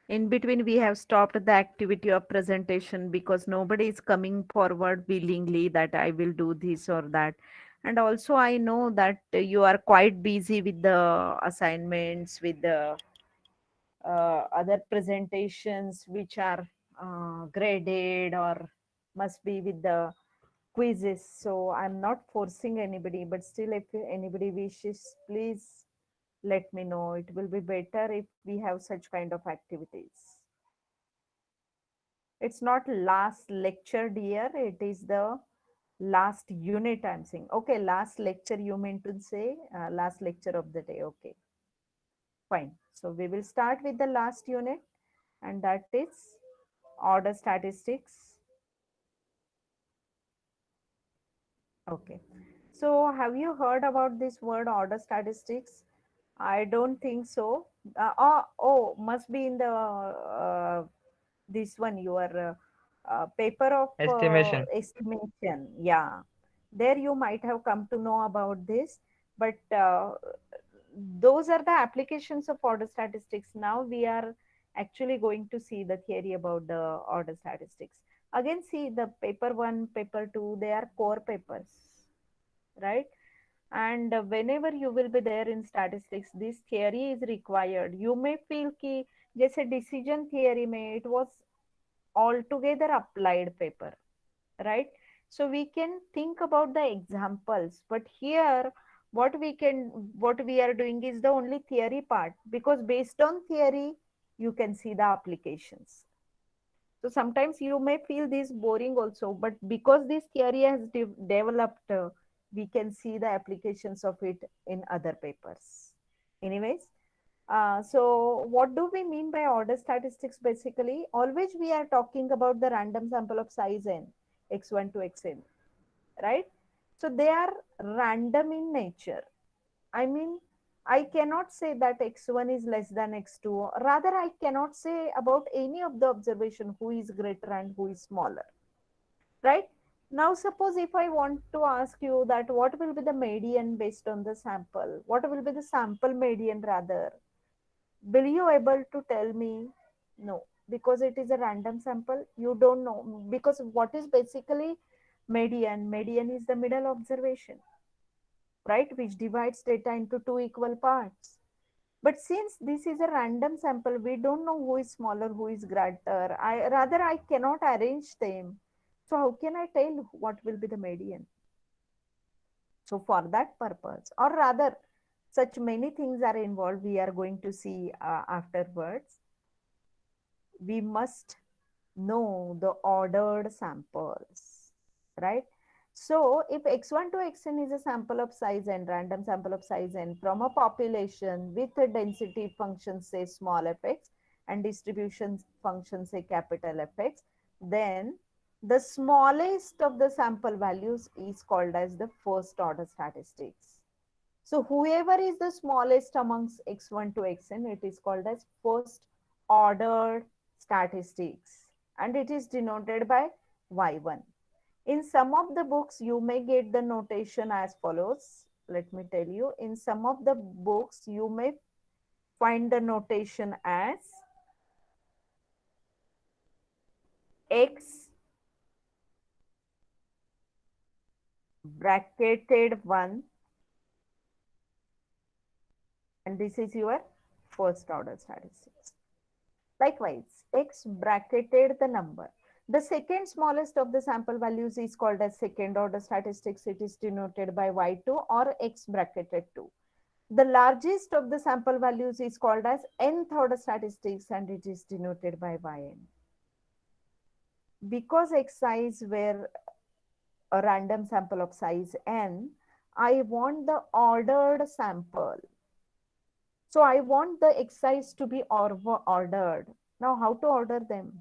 In between, we have stopped the activity of presentation because nobody is coming forward willingly that I will do this or that. And also, I know that you are quite busy with the assignments, with the other presentations which are graded or must be with the quizzes. So I'm not forcing anybody, but still, if anybody wishes, please let me know. It will be better if we have such kind of activities. It's not last lecture, dear. It is the last unit I'm saying. Okay, last lecture you meant to say, last lecture of the day. Okay, fine. So we will start with the last unit, and that is order statistics. Okay. So have you heard about this word order statistics? I don't think so. Must be in the this one your paper of Estimation. estimation. Yeah, there you might have come to know about this, but those are the applications of order statistics. Now we are actually going to see the theory about the order statistics. Again, see the paper one, paper two, they are core papers, right? And whenever you will be there in statistics, this theory is required. You may feel कि जैसे decision theory में it was altogether applied paper, right? So we can think about the examples, but here what we are doing is the only theory part, because based on theory you can see the applications. So sometimes you may feel this boring also, but because this theory has developed, we can see the applications of it in other papers. Anyways, so what do we mean by order statistics basically? Always we are talking about the random sample of size n, x1 to xn, right? So they are random in nature. I mean, I cannot say that x1 is less than x2. Rather, I cannot say about any of the observation who is greater and who is smaller, right? Now, suppose if I want to ask you that what will be the median based on the sample? What will be the sample median rather? Will you able to tell me? No, because it is a random sample. You don't know, because what is basically median? Median is the middle observation, right? Which divides data into two equal parts. But since this is a random sample, we don't know who is smaller, who is greater. I cannot arrange them. So how can I tell what will be the median? So for that purpose, or rather, such many things are involved. We are going to see afterwards. We must know the ordered samples, right? So if x1 to xn is a sample of size n, random sample of size n from a population with a density function say small fx and distribution function say capital Fx, then the smallest of the sample values is called as the first order statistics. So whoever is the smallest amongst x1 to xn, it is called as first ordered statistics, and it is denoted by y1. In some of the books, you may get the notation as follows. Let me tell you. In some of the books, you may find the notation as x bracketed 1, and this is your first order statistics. Likewise, x bracketed the number. The second smallest of the sample values is called as second order statistics. It is denoted by y2 or x bracketed 2. The largest of the sample values is called as nth order statistics, and it is denoted by yn. Because xi's were a random sample of size n, I want the ordered sample. So I want the xi's to be ordered. Now, how to order them?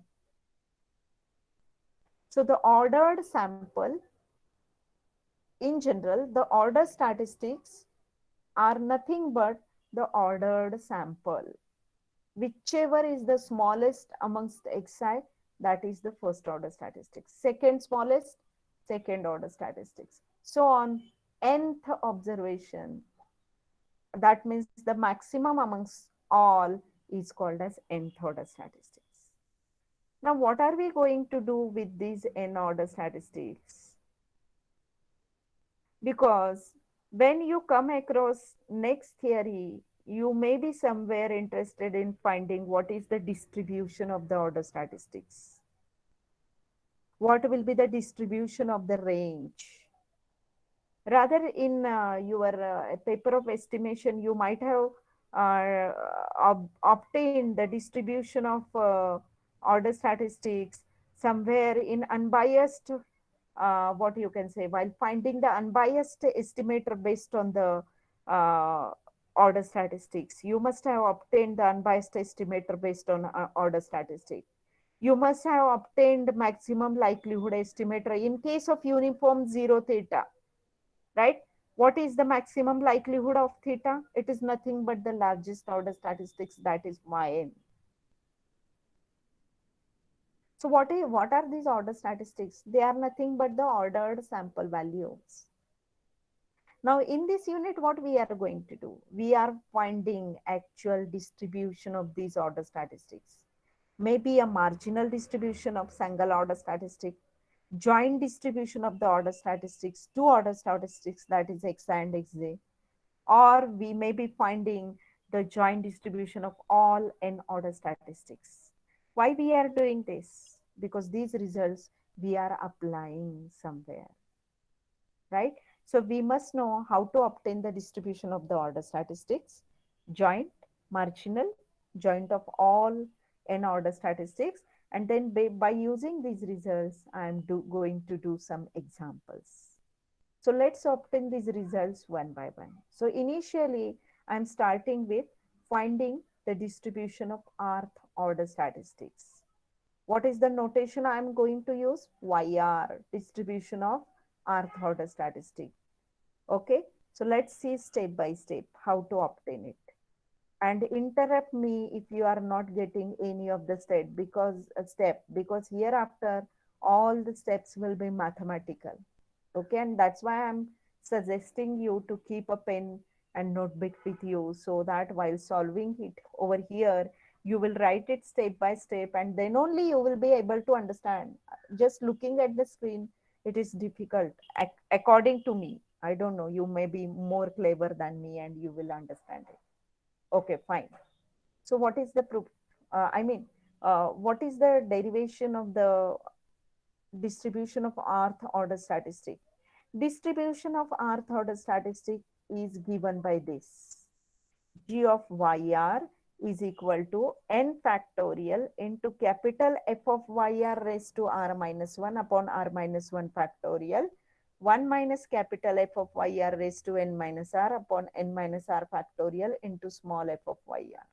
So the ordered sample, in general, the order statistics are nothing but the ordered sample. Whichever is the smallest amongst xi, that is the first order statistics. Second smallest, second order statistics. So on nth observation, that means the maximum amongst all, is called as nth order statistics. Now, what are we going to do with these n order statistics? Because when you come across next theory, you may be somewhere interested in finding what is the distribution of the order statistics. What will be the distribution of the range? Rather, in your paper of estimation, you might have obtained the distribution of order statistics somewhere in unbiased, what you can say, while finding the unbiased estimator based on the uh, order statistics. You must have obtained the unbiased estimator based on order statistics. You must have obtained maximum likelihood estimator in case of uniform zero theta, right? What is the maximum likelihood of theta? It is nothing but the largest order statistics, that is yn. So what are these order statistics? They are nothing but the ordered sample values. Now in this unit, what we are going to do? We are finding actual distribution of these order statistics. Maybe a marginal distribution of single order statistic, joint distribution of the order statistics, two order statistics, that is x and xj, or we may be finding the joint distribution of all n order statistics. Why we are doing this? Because these results we are applying somewhere, right? So we must know how to obtain the distribution of the order statistics, joint, marginal, joint of all n order statistics, and then by using these results, I am going to do some examples. So let's obtain these results one by one. So initially, I'm starting with finding the distribution of rth order statistics. What is the notation I'm going to use? YR, distribution of rth order statistic. Okay, so let's see step by step how to obtain it. And interrupt me if you are not getting any of the step because hereafter all the steps will be mathematical. Okay, and that's why I'm suggesting you to keep a pen and notebook with you so that while solving it over here, you will write it step by step and then only you will be able to understand. Just looking at the screen, it is difficult according to me. I don't know, you may be more clever than me and you will understand it. Okay, fine. So what is the proof? What is the derivation of the distribution of rth order statistic? Distribution of rth order statistic is given by this. G of yr is equal to n factorial into capital F of yr raised to r minus 1 upon r minus 1 factorial, 1 minus capital F of yr raised to n minus r upon n minus r factorial into small f of yr.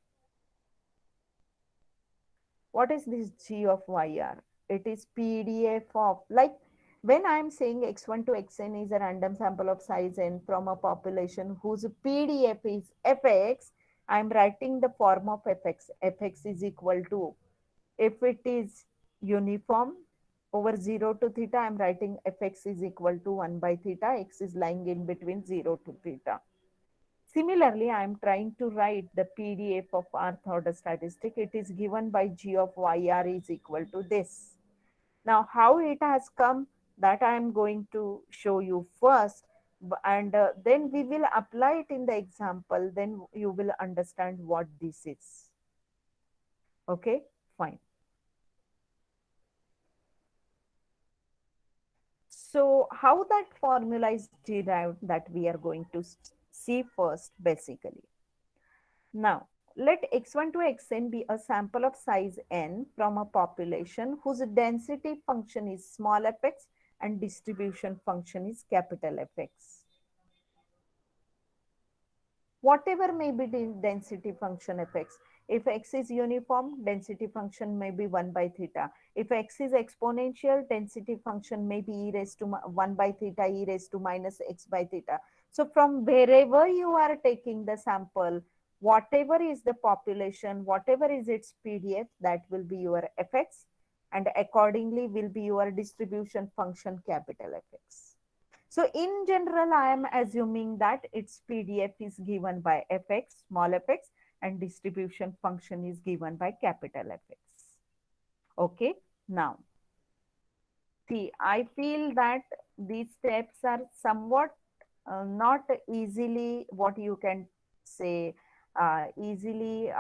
What is this G of yr? It is PDF of, like when I am saying x1 to xn is a random sample of size n from a population whose PDF is fx, I am writing the form of fx. Fx is equal to, if it is uniform over 0 to theta, I am writing fx is equal to 1 by theta. X is lying in between 0 to theta. Similarly, I am trying to write the PDF of rth order statistic. It is given by G of yr is equal to this. Now, how it has come, that I am going to show you first, and then we will apply it in the example. Then you will understand what this is. Okay, fine. So, how that formula is derived, that we are going to see first, basically. Now, let x1 to xn be a sample of size n from a population whose density function is small fx and distribution function is capital Fx. Whatever may be the density function fx, if x is uniform, density function may be 1 by theta. If x is exponential, density function may be e raised to 1 by theta, e raised to minus x by theta. So from wherever you are taking the sample, whatever is the population, whatever is its PDF, that will be your fx, and accordingly will be your distribution function capital Fx. So in general, I am assuming that its PDF is given by fx, small fx, and distribution function is given by capital Fx. Okay, now see, I feel that these steps are somewhat not easily what you can say easily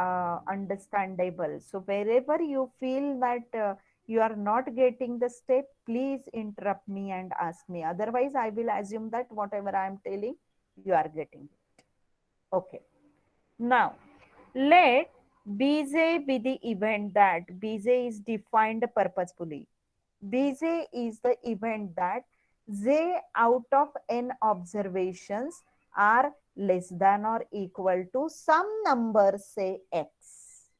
understandable. So wherever you feel that you are not getting the step, please interrupt me and ask me. Otherwise, I will assume that whatever I am telling, you are getting it. Okay. Now, let Bj be the event that Bj is defined purposefully. Bj is the event that j out of n observations are less than or equal to some number, say x.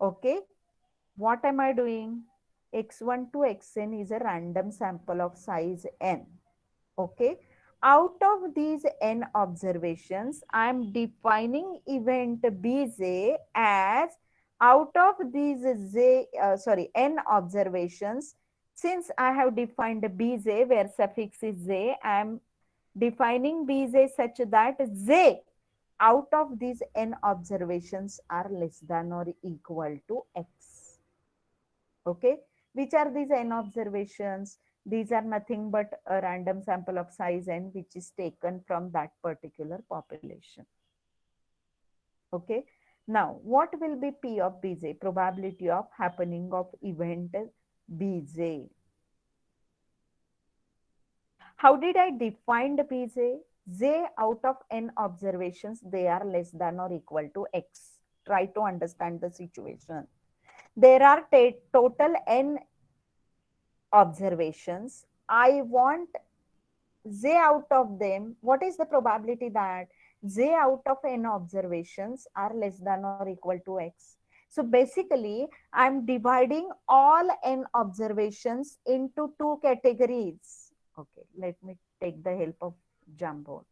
Okay, what am I doing? X1 to xn is a random sample of size n. Okay, out of these n observations, I am defining event bj as out of these n observations. Since I have defined bj where suffix is j, I am defining bj such that j out of these n observations are less than or equal to x. Okay, which are these n observations? These are nothing but a random sample of size n which is taken from that particular population. Okay, now what will be p of bj? Probability of happening of event bj. How did I define the bj? J out of n observations, they are less than or equal to x. Try to understand the situation. There are total n observations. I want j out of them. What is the probability that j out of n observations are less than or equal to x? So basically, I'm dividing all n observations into two categories. Okay, let me take the help of Jamboard.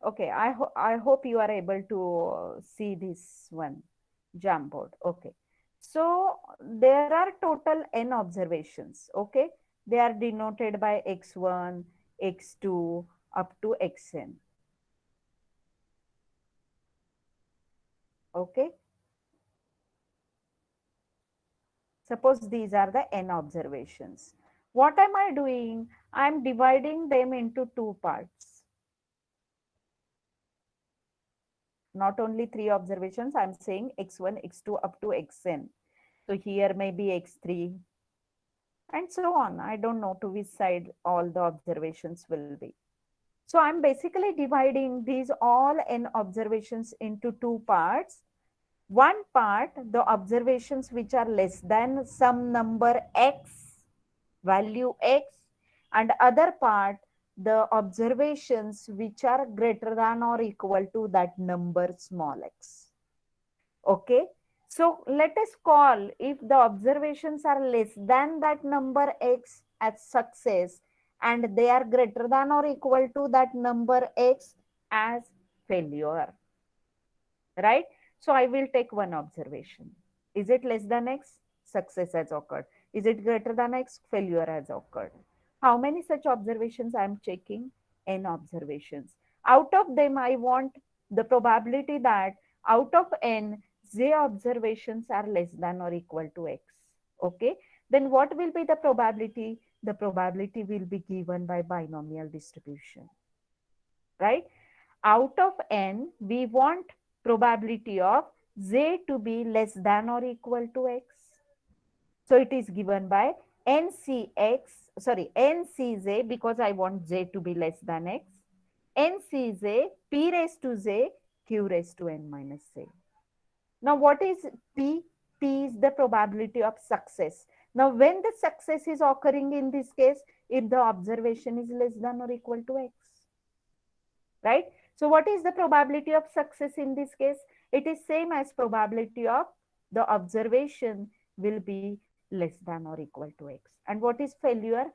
Okay, I hope you are able to see this one, Jamboard. Okay, so there are total n observations. Okay, they are denoted by x1, x2 up to xn. Okay, suppose these are the n observations. What am I doing? I am dividing them into two parts. Not only three observations, I'm saying x1, x2 up to xn. So here may be x3 and so on. I don't know to which side all the observations will be. So I'm basically dividing these all n observations into two parts. One part, the observations which are less than some number x, value x, and other part, the observations which are greater than or equal to that number small x. Okay. So let us call if the observations are less than that number x as success and they are greater than or equal to that number x as failure. Right? So I will take one observation. Is it less than x? Success has occurred. Is it greater than x? Failure has occurred. How many such observations I am checking? N observations. Out of them, I want the probability that out of n, j observations are less than or equal to x. Okay. Then what will be the probability? The probability will be given by binomial distribution. Right? Out of n, we want probability of j to be less than or equal to x. So it is given by ncj because I want j to be less than x. ncj p raised to j q raised to n minus j. Now what is p? P is the probability of success. Now when the success is occurring in this case, if the observation is less than or equal to x. Right? So what is the probability of success in this case? It is same as probability of the observation will be less than or equal to x. And what is failure?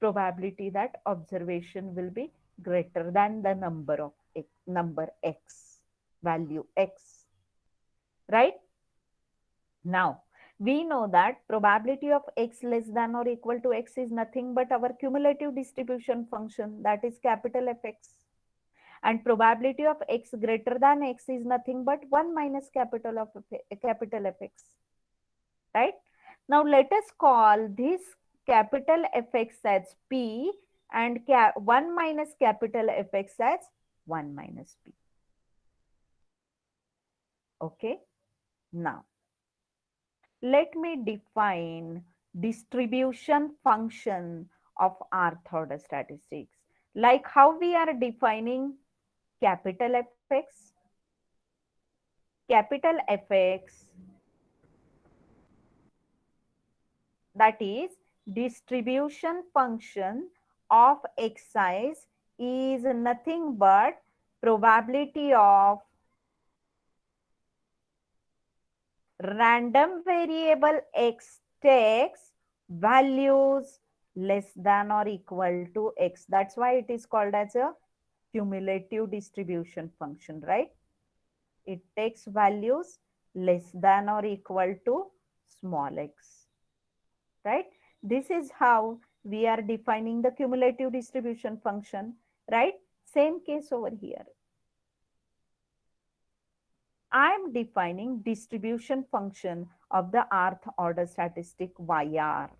Probability that observation will be greater than the number of x, number x, value x, right? Now, we know that probability of x less than or equal to x is nothing but our cumulative distribution function, that is capital Fx. And probability of x greater than x is nothing but 1 minus capital Fx, right? Now let us call this capital Fx as p and 1 minus capital Fx as 1 minus p. Okay. Now let me define distribution function of rth order statistics. Like how we are defining capital Fx. Capital Fx, that is distribution function of xi is nothing but probability of random variable x takes values less than or equal to x. That's why it is called as a cumulative distribution function, right? It takes values less than or equal to small x, right? This is how we are defining the cumulative distribution function, right? Same case over here. I am defining distribution function of the rth order statistic YR.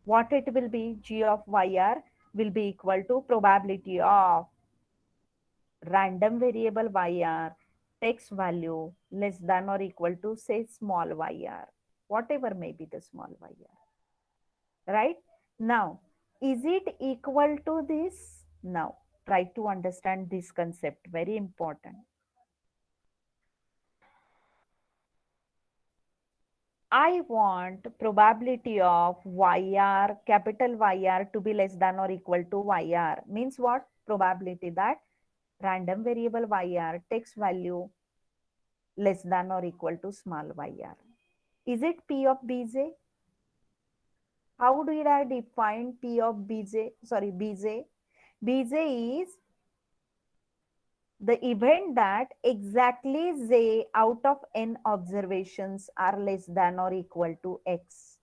What it will be? G of YR will be equal to probability of random variable YR takes value less than or equal to say small YR, whatever may be the small YR. Right? Now, is it equal to this? Now, try to understand this concept, very important. I want probability of YR, capital YR to be less than or equal to YR. Means what? Probability that random variable YR takes value less than or equal to small YR. Is it P of Bj? How did I define P of Bj? Sorry, Bj. Bj is the event that exactly z out of n observations are less than or equal to x.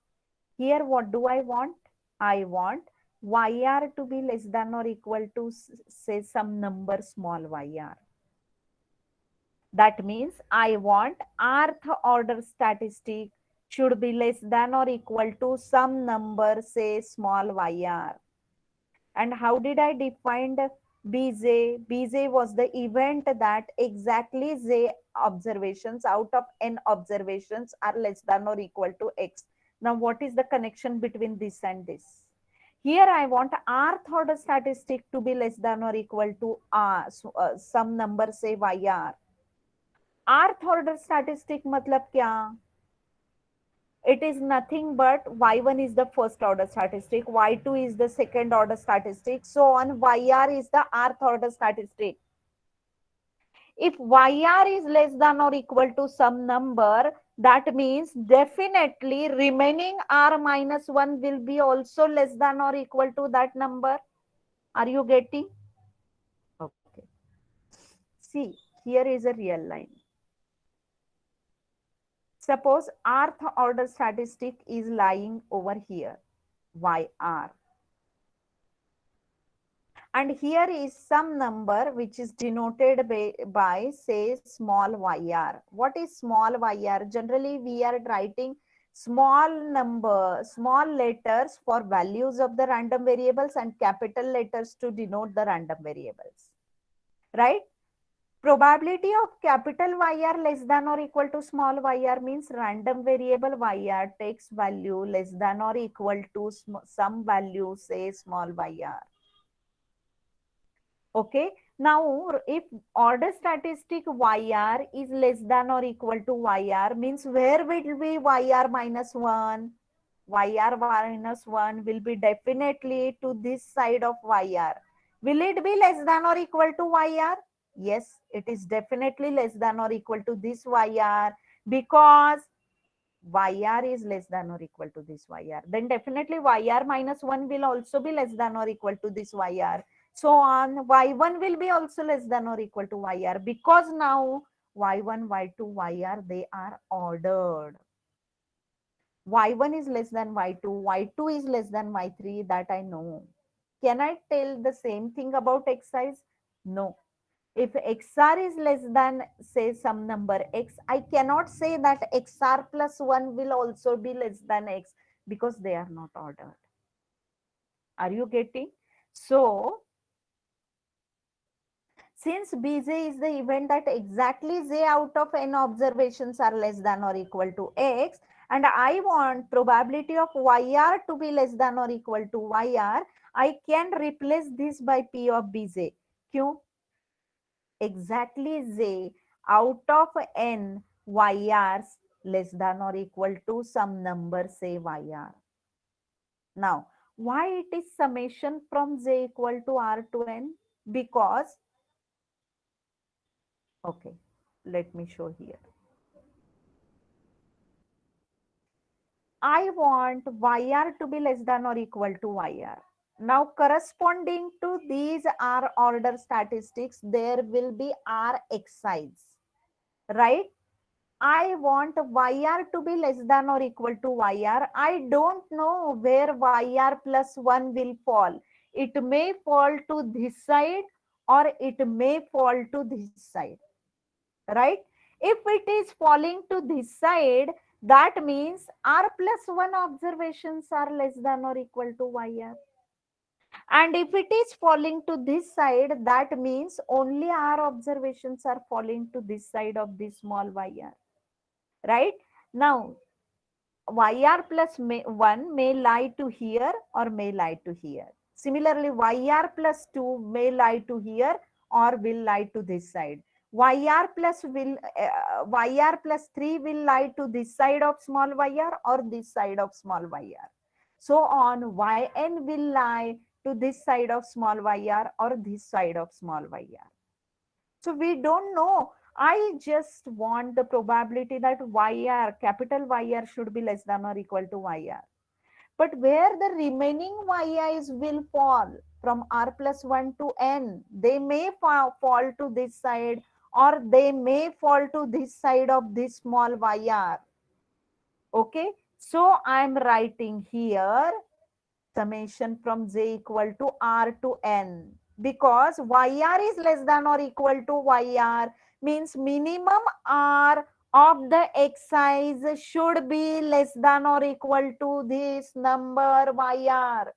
Here, what do I want? I want YR to be less than or equal to say some number small YR. That means I want rth order statistic should be less than or equal to some number say small YR. And how did I define Bj? Bj was the event that exactly z observations out of n observations are less than or equal to x. Now, what is the connection between this and this? Here I want rth order statistic to be less than or equal to some number say yr. Rth order statistic matlab kya? It is nothing but y1 is the first order statistic, y2 is the second order statistic, so on yr is the rth order statistic. If yr is less than or equal to some number, that means definitely remaining r minus 1 will be also less than or equal to that number. Are you getting? Okay. See, here is a real line. Suppose rth order statistic is lying over here, yr. And here is some number which is denoted by say small yr. What is small yr? Generally, we are writing small number, small letters for values of the random variables and capital letters to denote the random variables. Right? Probability of capital YR less than or equal to small yr means random variable YR takes value less than or equal to some value, say small yr. Okay. Now, if order statistic YR is less than or equal to YR means where will be YR minus 1? YR minus 1 will be definitely to this side of YR. Will it be less than or equal to YR? Yes, it is definitely less than or equal to this YR because yr is less than or equal to this yr, then definitely yr minus 1 will also be less than or equal to this yr. So on y1 will be also less than or equal to yr, because now y1, y2, yr, they are ordered. Y1 is less than Y2, Y2 is less than Y3, that I know. Can I tell the same thing about Xi's? No. If XR is less than, say, some number X, I cannot say that XR plus 1 will also be less than X, because they are not ordered. Are you getting? So, since Bj is the event that exactly j out of n observations are less than or equal to x, and I want probability of yr to be less than or equal to yr, I can replace this by p of bj. Kyun? Exactly j out of n yrs less than or equal to some number, say yr. Now, why it is summation from j equal to r to n? Because, okay, let me show here. I want yr to be less than or equal to yr. Now, corresponding to these R order statistics, there will be R excites, right? I want yr to be less than or equal to yr. I don't know where yr plus 1 will fall. It may fall to this side or it may fall to this side, right? If it is falling to this side, that means r plus 1 observations are less than or equal to yr. And if it is falling to this side, that means only r observations are falling to this side of this small yr, right? Now, yr plus 1 may lie to here or may lie to here. Similarly, yr plus 2 may lie to here or will lie to this side. Yr plus 3 will lie to this side of small yr or this side of small yr. So on, yn will lie to this side of small yr or this side of small yr. So we don't know. I just want the probability that yr, capital yr, should be less than or equal to yr. But where the remaining yi's will fall from r plus 1 to n, they may fall to this side or they may fall to this side of this small yr. Okay. So I'm writing here summation from j equal to r to n, because yr is less than or equal to yr means minimum r of the x's should be less than or equal to this number yr.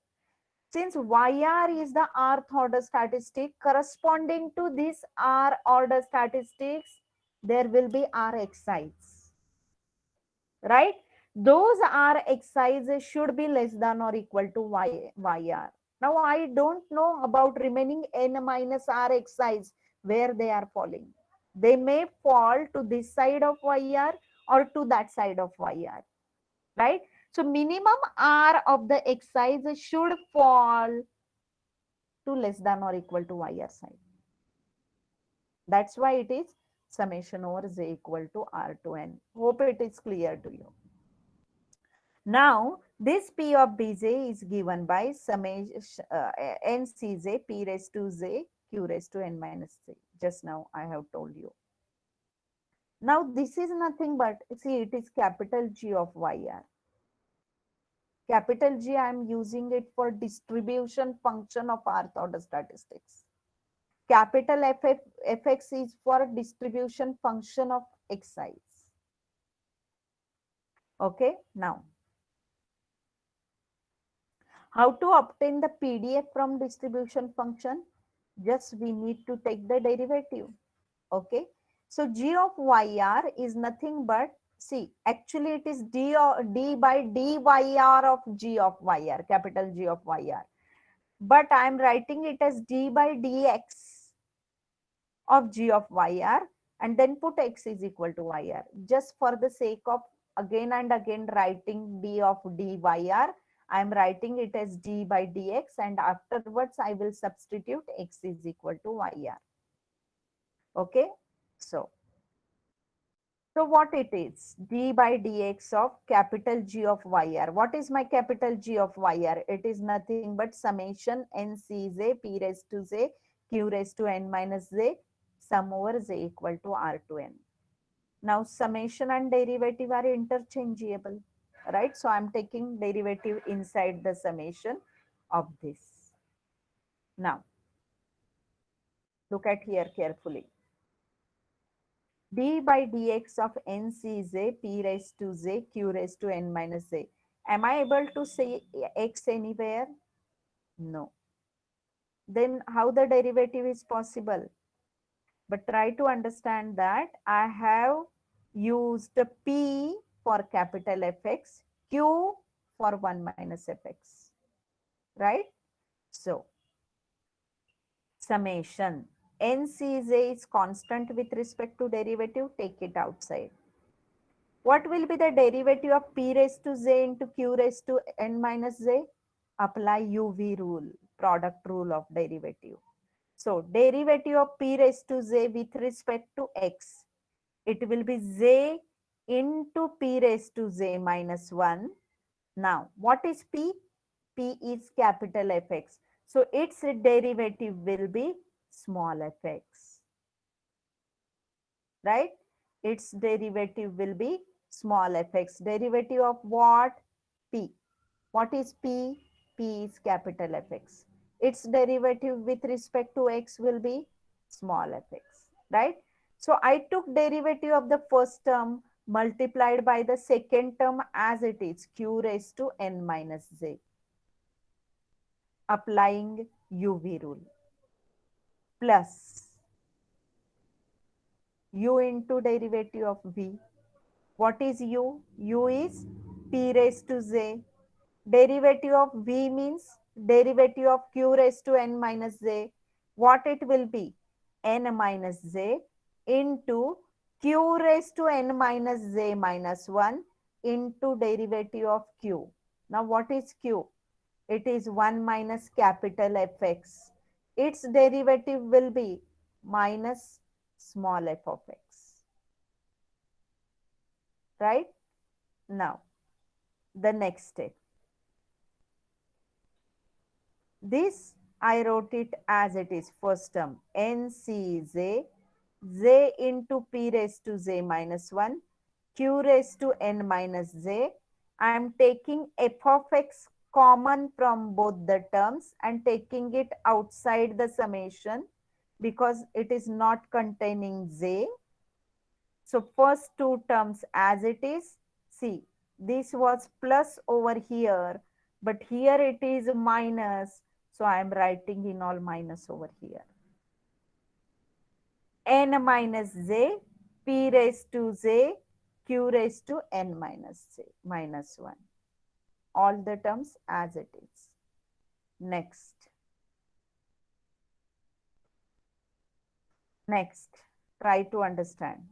Since yr is the rth order statistic, corresponding to this r order statistics, there will be r x's, right? Those r excises should be less than or equal to yr. Now I don't know about remaining n minus r excise, where they are falling. They may fall to this side of yr or to that side of yr, right? So minimum r of the excises should fall to less than or equal to yr side. That's why it is summation over j equal to r to n. Hope it is clear to you. Now, this P of Bj is given by summation Ncj P raised to j Q raised to n minus j. Just now I have told you. Now, this is nothing but, see, it is capital G of yr. Capital G, I am using it for distribution function of rth order statistics. Capital Fx is for distribution function of x's. Okay, now, how to obtain the PDF from distribution function? Just we need to take the derivative. Okay. So G of yr is nothing but, see, actually it is d by dyr of G of yr, capital G of yr. But I am writing it as d by dx of G of yr, and then put x is equal to yr. Just for the sake of again and again writing d of dyr, I am writing it as d by dx, and afterwards I will substitute x is equal to yr. Okay. So So what it is? D by dx of capital G of yr. What is my capital G of yr? It is nothing but summation n c j p raised to j q raised to n minus j sum over j equal to r to n. Now summation and derivative are interchangeable, right? So I'm taking derivative inside the summation of this. Now look at here carefully. D by dx of n c j p raised to j q raised to n minus j. Am I able to say x anywhere? No. Then how the derivative is possible? But try to understand that I have used p for capital Fx, q for 1 minus fx, right? So summation n c j is constant with respect to derivative, take it outside. What will be the derivative of p raised to j into q raised to n minus j? Apply UV rule, product rule of derivative. So derivative of p raised to j with respect to x, it will be j into p raised to j minus 1. Now, what is p? P is capital Fx. So its derivative will be small fx, right? Its derivative will be small fx. Derivative of what? P. What is P? P is capital Fx. Its derivative with respect to x will be small fx, right? So I took derivative of the first term multiplied by the second term as it is, q raised to n minus j, applying UV rule, plus u into derivative of v. What is u? U is p raised to j. Derivative of v means derivative of q raised to n minus j. What it will be? N minus j into q raised to n minus j minus 1 into derivative of q. Now what is q? It is 1 minus capital Fx. Its derivative will be minus small f of x. Right? Now, the next step. This I wrote it as it is, first term n c j into p raised to j minus 1, q raised to n minus j. I am taking f of x common from both the terms and taking it outside the summation because it is not containing j. So first two terms as it is, see, this was plus over here, but here it is minus. So I am writing in all minus over here. N minus j, p raised to j, q raised to n minus j, minus 1. All the terms as it is. Next. Next, try to understand.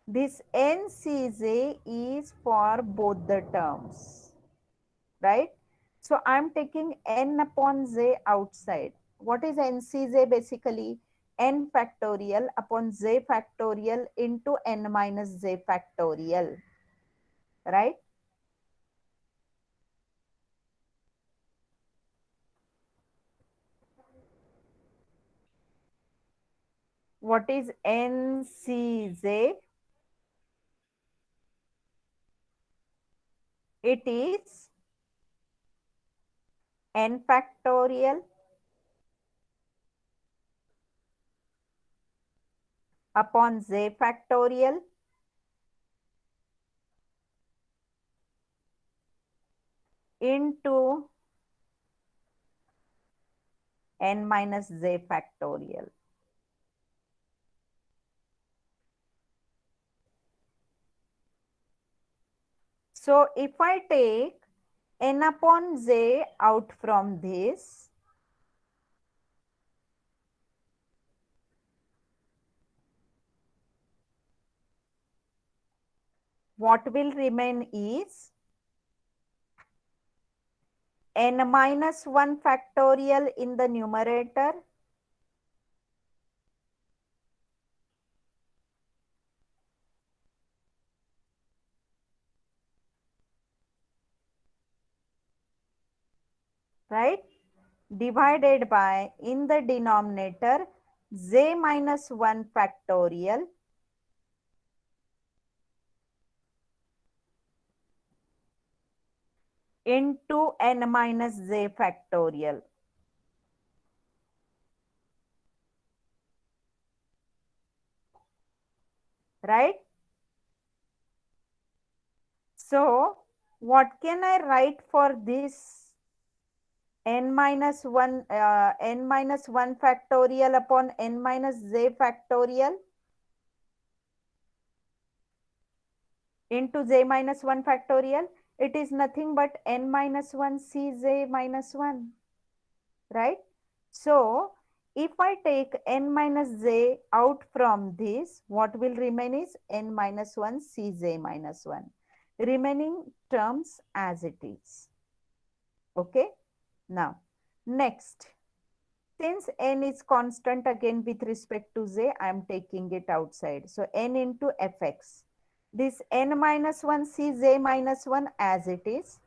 This NCJ is for both the terms, right? So I'm taking n upon j outside. What is NCJ basically? N factorial upon j factorial into n minus j factorial, right? What is NCJ? It is n factorial upon j factorial into n minus j factorial. So if I take n upon j out from this, what will remain is n minus 1 factorial in the numerator right? Divided by, in the denominator, j minus 1 factorial into n minus j factorial, right? So what can I write for this? N minus 1 n minus 1 factorial upon n minus j factorial into j minus 1 factorial. It is nothing but n minus 1 cj minus 1, right? So if I take n minus j out from this, what will remain is n minus 1 cj minus 1. Remaining terms as it is. Okay. Now, next. Since n is constant again with respect to j, I am taking it outside. So n into fx. This n minus 1 cj minus 1 as it is.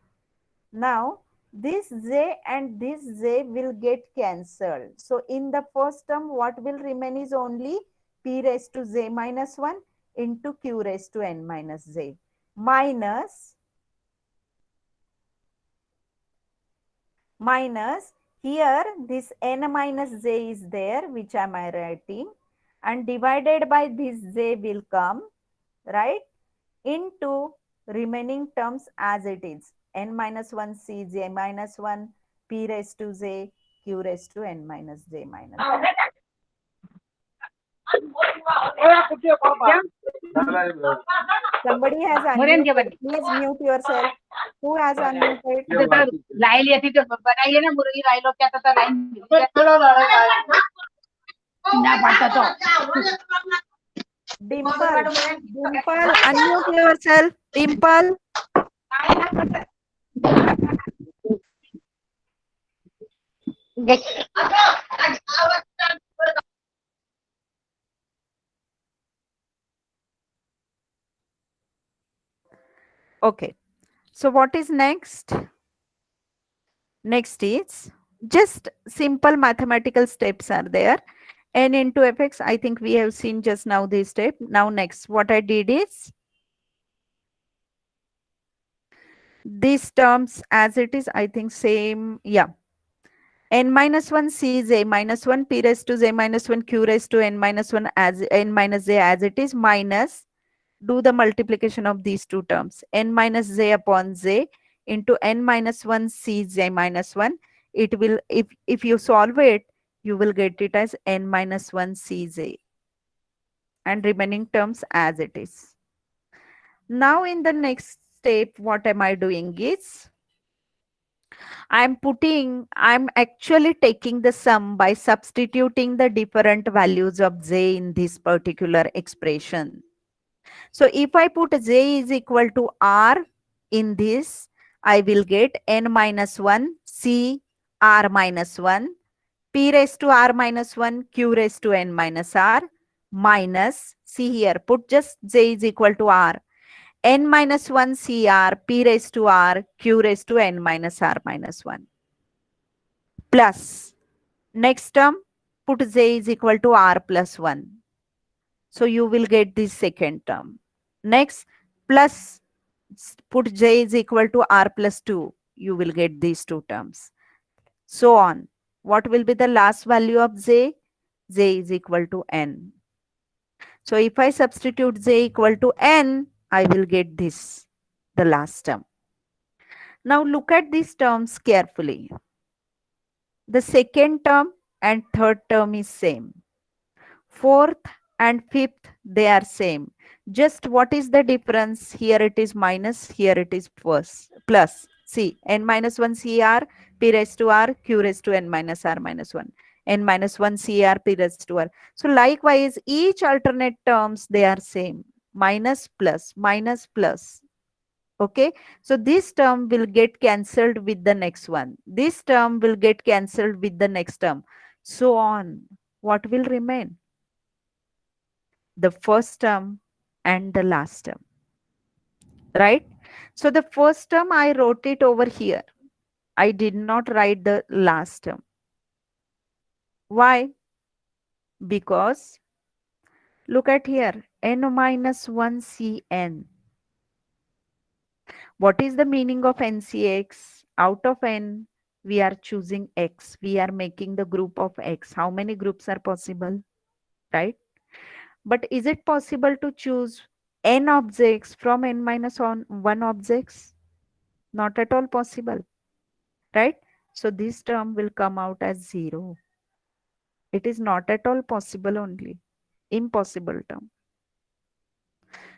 Now, this j and this j will get cancelled. So, in the first term, what will remain is only p raised to j minus 1 into q raised to n minus j minus here this n minus j is there, which am I writing, and divided by this j will come, right, into remaining terms as it is, n minus 1 c j minus 1 p raised to j q raised to n minus j minus 1. Somebody has unmuted. Please mute yourself. Who has unmuted? लाइल थी तो बनाइए ना मुर्गी राइलो क्या था line ना पड़ता तो Dimple, Dimple, unmute yourself. Dimple. Okay. So what is next? Next is just simple mathematical steps are there. N into fx, I think we have seen just now this step. Now next, what I did is these terms as it is, I think same, yeah. N minus 1 c j minus 1 p raised to j minus 1 q raised to n minus 1 as n minus j as it is minus, do the multiplication of these two terms, n minus j upon j into n minus 1 cj minus 1. It will, if you solve it, you will get it as n minus 1 cj and remaining terms as it is. Now in the next step, what am I doing is I'm actually taking the sum by substituting the different values of j in this particular expression. So if I put j is equal to r in this, I will get n minus 1 c r minus 1 p raised to r minus 1 q raised to n minus r minus, see here, put just j is equal to r, n minus 1 cr p raised to r q raised to n minus r minus 1 plus, next term, put j is equal to r plus 1. So you will get this second term. Next, plus, put j is equal to r plus 2. You will get these two terms. So on. What will be the last value of j? J is equal to n. So if I substitute j equal to n, I will get this, the last term. Now look at these terms carefully. The second term and third term is same. Fourth and fifth, they are same. Just what is the difference? Here it is minus, here it is plus. See, n minus 1 cr p raised to r q raised to n minus r minus 1. N minus 1 cr p raised to r. So likewise, each alternate terms, they are same. Minus plus, minus plus. Okay, so this term will get cancelled with the next one. This term will get cancelled with the next term. So on. What will remain? The first term and the last term, right? So the first term I wrote it over here. I did not write the last term. Why? Because look at here, n minus 1 Cn. What is the meaning of NCX? Out of n, we are choosing x. We are making the group of x. How many groups are possible? Right? But is it possible to choose n objects from n minus 1 objects? Not at all possible. Right? So this term will come out as 0. It is not at all possible only. Impossible term.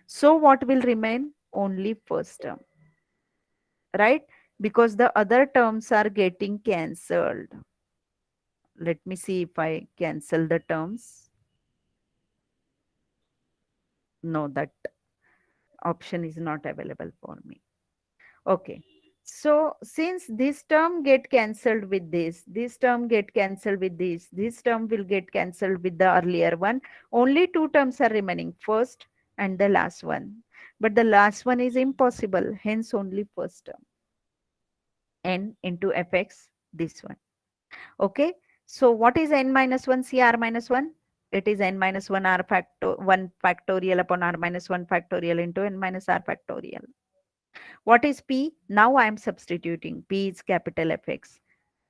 So what will remain? Only first term. Right? Because the other terms are getting cancelled. Let me see if I cancel the terms. No, that option is not available for me. Okay. So since this term get cancelled with this term get cancelled with this term will get cancelled with the earlier one, only two terms are remaining, first and the last one. But the last one is impossible, hence only first term. N into fx, this one. Okay. So what is n minus 1 cr minus 1? It is n minus 1 r factor 1 factorial upon r minus 1 factorial into n minus r factorial. What is p? Now I am substituting. P is capital Fx.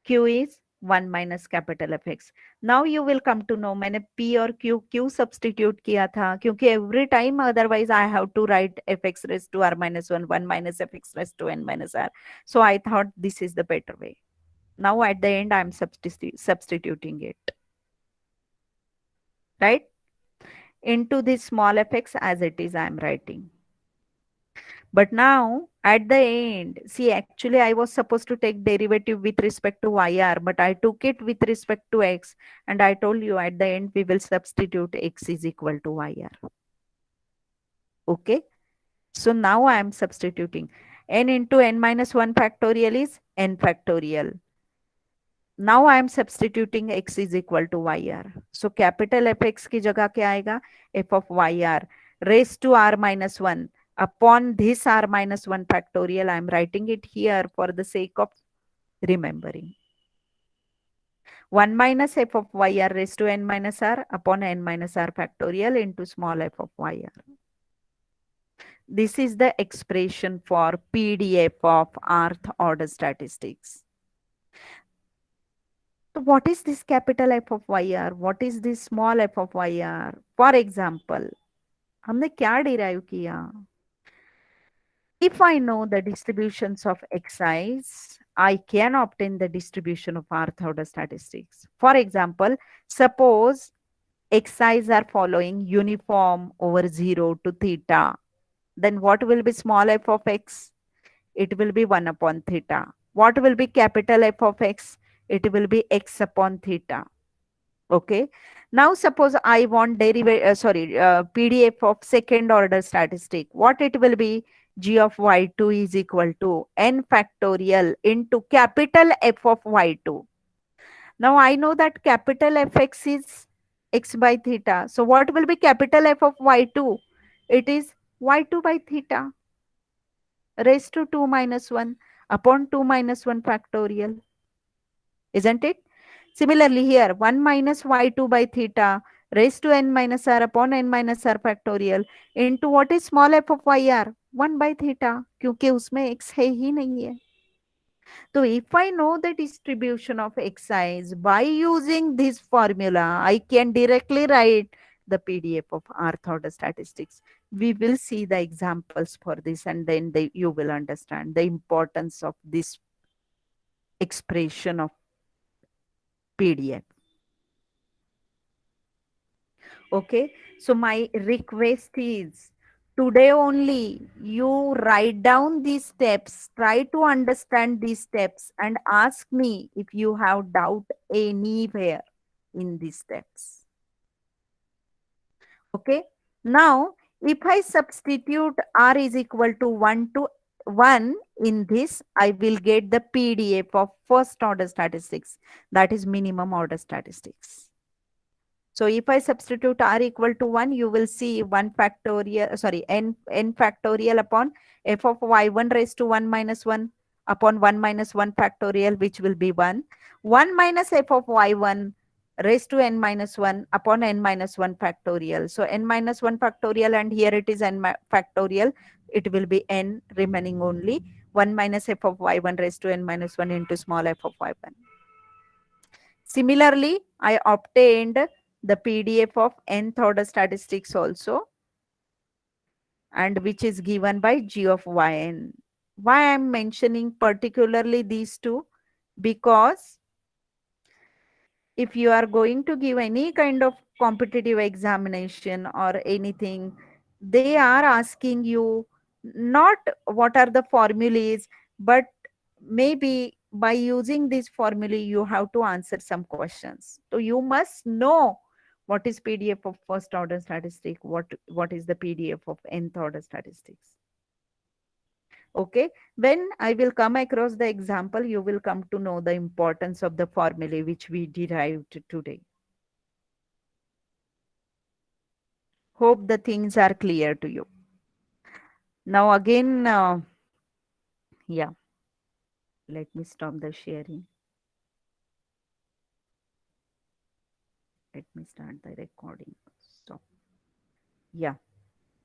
Q is 1 minus capital Fx. Now you will come to know मैंने p और q क्यों substitute किया था, क्योंकि every time otherwise I have to write fx raised to r minus 1 1 minus fx raised to n minus r. So I thought this is the better way. Now at the end I am substituting it, right? Into this small fx as it is I am writing. But now at the end, see, actually I was supposed to take derivative with respect to yr, but I took it with respect to x, and I told you at the end we will substitute x is equal to yr. Okay. So now I am substituting. N into n minus 1 factorial is n factorial. Now I am substituting x is equal to yr. So capital Fx की जगह क्या आएगा? F of yr raised to r minus 1 upon this r minus 1 factorial. I am writing it here for the sake of remembering. 1 minus f of yr raised to n minus r upon n minus r factorial into small f of yr. This is the expression for PDF of rth order statistics. So what is this capital F of yr? What is this small f of yr? For example, हमने क्या derive किया? If I know the distributions of xi's, I can obtain the distribution of rth order statistics. For example, suppose xi's are following uniform over 0 to theta. Then what will be small f of x? It will be 1 upon theta. What will be capital F of x? It will be x upon theta. Okay. Now suppose I want PDF of second order statistic. What it will be? G of y2 is equal to n factorial into capital F of y2. Now I know that capital Fx is x by theta. So what will be capital F of y2? It is y2 by theta raised to 2 minus 1 upon 2 minus 1 factorial. Isn't it? Similarly here 1 minus y2 by theta raised to n minus r upon n minus r factorial into what is small f of yr? 1 by theta, क्योंकि उसमें x है ही नहीं है. So if I know the distribution of xi's by using this formula, I can directly write the PDF of rth order statistics. We will see the examples for this, and then you will understand the importance of this expression of PDF. Okay, so my request is today only you write down these steps, try to understand these steps, and ask me if you have doubt anywhere in these steps. Okay, now if I substitute r is equal to 1 in this, I will get the PDF of first order statistics, that is minimum order statistics. So if I substitute r equal to 1, you will see 1 factorial, sorry, n factorial upon f of y1 raised to 1 minus 1 upon 1 minus 1 factorial, which will be 1. 1 minus f of y1 raised to n minus 1 upon n minus 1 factorial. So n minus 1 factorial, and here it is n factorial. It will be n remaining only. 1 minus f of y1 raised to n minus 1 into small f of y1. Similarly, I obtained the PDF of nth order statistics also, and which is given by g of yn. Why I am mentioning particularly these two? Because if you are going to give any kind of competitive examination or anything, they are asking you not what are the formulas, but maybe by using this formula you have to answer some questions. So you must know what is PDF of first order statistic, what is the PDF of nth order statistics. Okay, when I will come across the example, you will come to know the importance of the formulae which we derived today. Hope the things are clear to you. Now again, yeah, let me stop the sharing. Let me start the recording. So, yeah.